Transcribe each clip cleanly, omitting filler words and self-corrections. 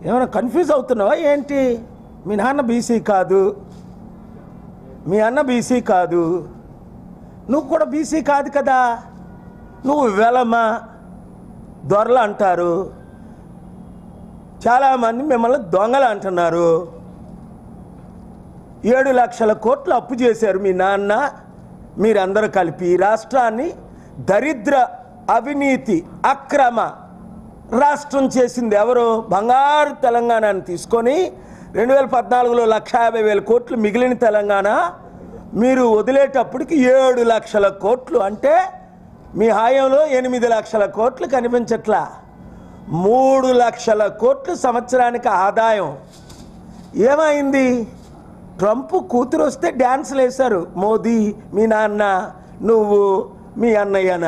ఏమైనా కన్ఫ్యూజ్ అవుతున్నావా ఏంటి? మీ నాన్న బీసీ కాదు, మీ అన్న బీసీ కాదు, నువ్వు కూడా బీసీ కాదు కదా. నువ్వు వెలమ దొరలు అంటారు, చాలామంది మిమ్మల్ని దొంగలు అంటున్నారు. 7 లక్షల కోట్లు అప్పు చేశారు మీ నాన్న, మీరందరూ కలిపి రాష్ట్రాన్ని దరిద్ర అవినీతి అక్రమ రాష్ట్రం చేసింది ఎవరు? బంగారు తెలంగాణని తీసుకొని 2014లో 1,50,000 కోట్లు మిగిలిన తెలంగాణ మీరు వదిలేటప్పటికి 7 లక్షల కోట్లు, అంటే మీ హాయంలో 8 లక్షల కోట్లు కనిపించట్లా. 3 లక్షల కోట్లు సంవత్సరానికి ఆదాయం. ఏమైంది? ట్రంప్ కూతురు వస్తే డ్యాన్సులు వేశారు. మోదీ, మీ నాన్న, నువ్వు, మీ అన్నయ్యన.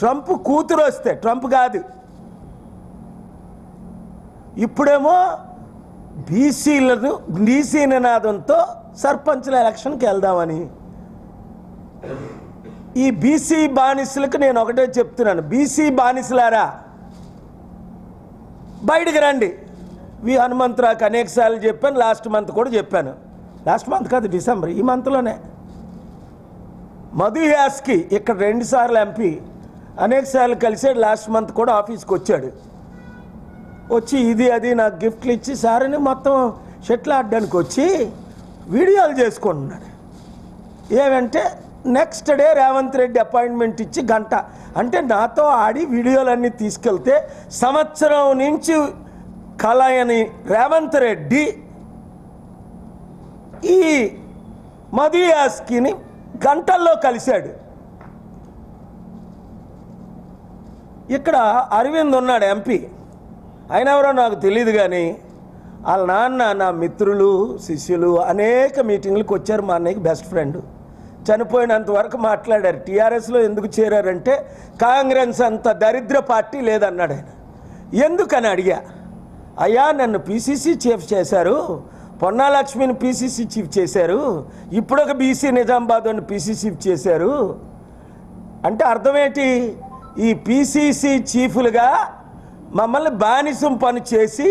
ట్రంప్ కూతురు వస్తే, ట్రంప్ కాదు. ఇప్పుడేమో బీసీ నినాదంతో సర్పంచ్ల ఎలక్షన్కి వెళ్దామని. ఈ బీసీ బానిసలకు నేను ఒకటే చెప్తున్నాను, బీసీ బానిసలారా బయటికి రండి. వి హనుమంతరావుకి అనేకసార్లు చెప్పాను, లాస్ట్ మంత్ కూడా చెప్పాను. లాస్ట్ మంత్ కాదు, డిసెంబర్, ఈ మంత్లోనే. మధు యాస్కి ఇక్కడ 2 సార్లు ఎంపీ, అనేకసార్లు కలిసాడు. లాస్ట్ మంత్ కూడా ఆఫీస్కి వచ్చాడు. వచ్చి ఇది అది నాకు గిఫ్ట్లు ఇచ్చి సారని మొత్తం షెట్లు ఆడడానికి వచ్చి వీడియోలు చేసుకుంటున్నాడు. ఏమంటే next day Revanth Reddy appointment ఇచ్చి గంట, అంటే నాతో ఆడి వీడియోలన్నీ తీసుకెళ్తే సంవత్సరం నుంచి కలయని రేవంత్ రెడ్డి ఈ మధు యాస్కిని గంటల్లో కలిశాడు. ఇక్కడ అరవింద్ ఉన్నాడు ఎంపీ, ఆయన ఎవరో నాకు తెలియదు, కానీ వాళ్ళ నాన్న నా మిత్రులు శిష్యులు అనేక మీటింగ్లకు వచ్చారు. మా అన్నయ్యకి బెస్ట్ ఫ్రెండ్, చనిపోయినంత వరకు మాట్లాడారు. టీఆర్ఎస్లో ఎందుకు చేరారంటే కాంగ్రెస్ అంత దరిద్ర పార్టీ లేదన్నాడు ఆయన. ఎందుకని అడిగా. అయ్యా నన్ను పీసీసీ చీఫ్ చేశారు, పొన్నాలక్ష్మిని పీసీసీ చీఫ్ చేశారు, ఇప్పుడు ఒక బీసీ నిజామాబాద్ అని పీసీసీ చీఫ్ చేశారు అంటే అర్థం ఏంటి? ఈ పీసీసీ చీఫ్లుగా మమ్మల్ని బానిసం పని చేసి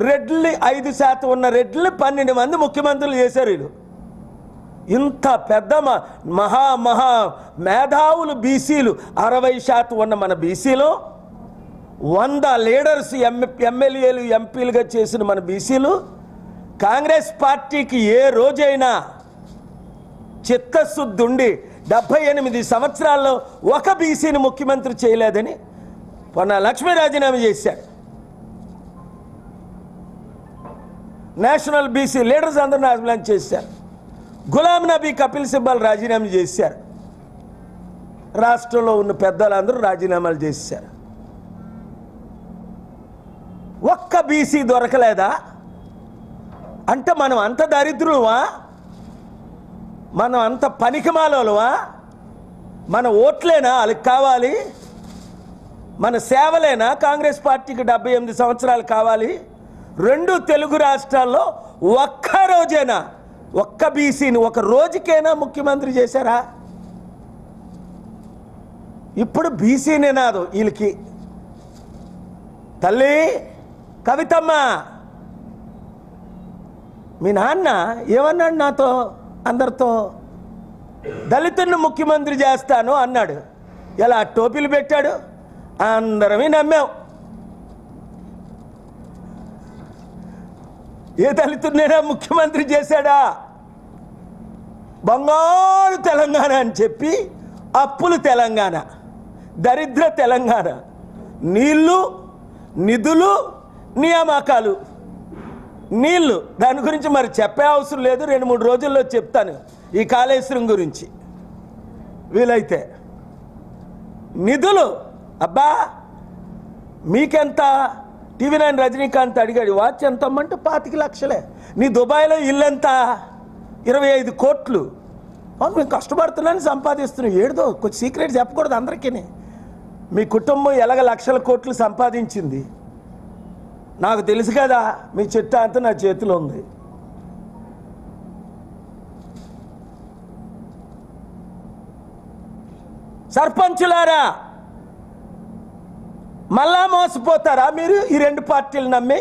రెడ్లు 5% ఉన్న రెడ్లు 12 మంది ముఖ్యమంత్రులు చేశారు వీళ్ళు. ఇంత పెద్ద మహా మేధావులు బీసీలు, 60% ఉన్న మన బీసీలు, 100 లీడర్స్ ఎమ్మెల్యేలు ఎంపీలుగా చేసిన మన బీసీలు, కాంగ్రెస్ పార్టీకి ఏ రోజైనా చిత్తశుద్ధి ఉండి 78 సంవత్సరాల్లో ఒక బీసీని ముఖ్యమంత్రి చేయలేదని పొన్నాలక్ష్మి రాజీనామా చేశారు. నేషనల్ బీసీ లీడర్స్ అందరూ రాజీనామా చేశారు. గులాం నబీ, కపిల్ సిబ్బల్ రాజీనామా చేశారు. రాష్ట్రంలో ఉన్న పెద్దలందరూ రాజీనామాలు చేశారు. ఒక్క బీసీ దొరకలేదా? అంటే మనం అంత దరిద్రులమా? మనం అంత పనికిమాలోలమా? మన ఓట్లేనా వాళ్ళకి కావాలి? మన సేవలేనా కాంగ్రెస్ పార్టీకి 78 సంవత్సరాలు కావాలి? 2 తెలుగు రాష్ట్రాల్లో ఒక్క రోజైనా ఒక్క బీసీని ఒక రోజుకైనా ముఖ్యమంత్రి చేశారా? ఇప్పుడు బీసీ నినాదం వీళ్ళకి. తల్లి కవితమ్మ, మీ నాన్న ఏమన్నాడు నాతో, అందరితో? దళితులను ముఖ్యమంత్రి చేస్తాను అన్నాడు. ఎలా టోపీలు పెట్టాడు, అందరమే నమ్మాం. ఏ దళితుడినైనా ముఖ్యమంత్రి చేశాడా? బంగారు తెలంగాణ అని చెప్పి అప్పులు తెలంగాణ, దరిద్ర తెలంగాణ, నీళ్ళు, నిధులు, నియామకాలు. నీళ్ళు దాని గురించి మరి చెప్పే అవసరం లేదు, 2-3 రోజుల్లో చెప్తాను ఈ కాళేశ్వరం గురించి వీలైతే. నిధులు అబ్బా మీకెంత? TV9 రజనీకాంత్ అడిగాడు, వాచ్ ఎంత అమ్మంటే 25 లక్షలే. నీ దుబాయ్లో ఇల్లు ఎంత? 25 కోట్లు. అవును, మేము కష్టపడుతున్నాను, సంపాదిస్తున్నాం. ఏడుదో కొంచెం సీక్రెట్ చెప్పకూడదు అందరికీ. మీ కుటుంబం ఎలాగ లక్షల కోట్లు సంపాదించింది నాకు తెలుసు కదా. మీ చిట్టా అంతా నా చేతిలో ఉంది. సర్పంచులారా మళ్ళా మోసపోతారా మీరు ఈ రెండు పార్టీలు నమ్మి?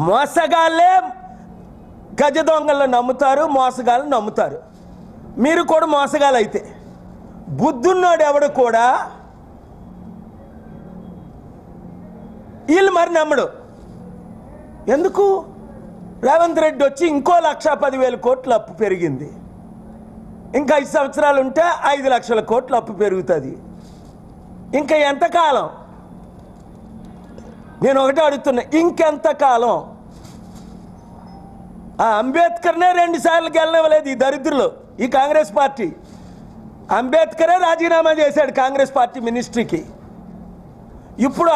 మోసగాళ్ళే గజ దొంగలను నమ్ముతారు, మోసగాళ్ళు నమ్ముతారు. మీరు కూడా మోసగాళ్ళు అయితే. బుద్ధున్నోడు ఎవడు కూడా వీళ్ళు మరి నమ్మడు. ఎందుకు? రేవంత్ రెడ్డి వచ్చి ఇంకో 1,10,000 కోట్ల అప్పు పెరిగింది. ఇంకా 5 సంవత్సరాలు ఉంటే 5 లక్షల కోట్ల అప్పు పెరుగుతుంది. ఇంకా ఎంతకాలం? నేను ఒకటే అడుగుతున్నా, ఇంకెంతకాలం? ఆ అంబేద్కర్నే 2 సార్లు గెలవలేదు ఈ దరిద్రులు, ఈ కాంగ్రెస్ పార్టీ. అంబేద్కరే రాజీనామా చేశాడు కాంగ్రెస్ పార్టీ మినిస్ట్రీకి. ఇప్పుడు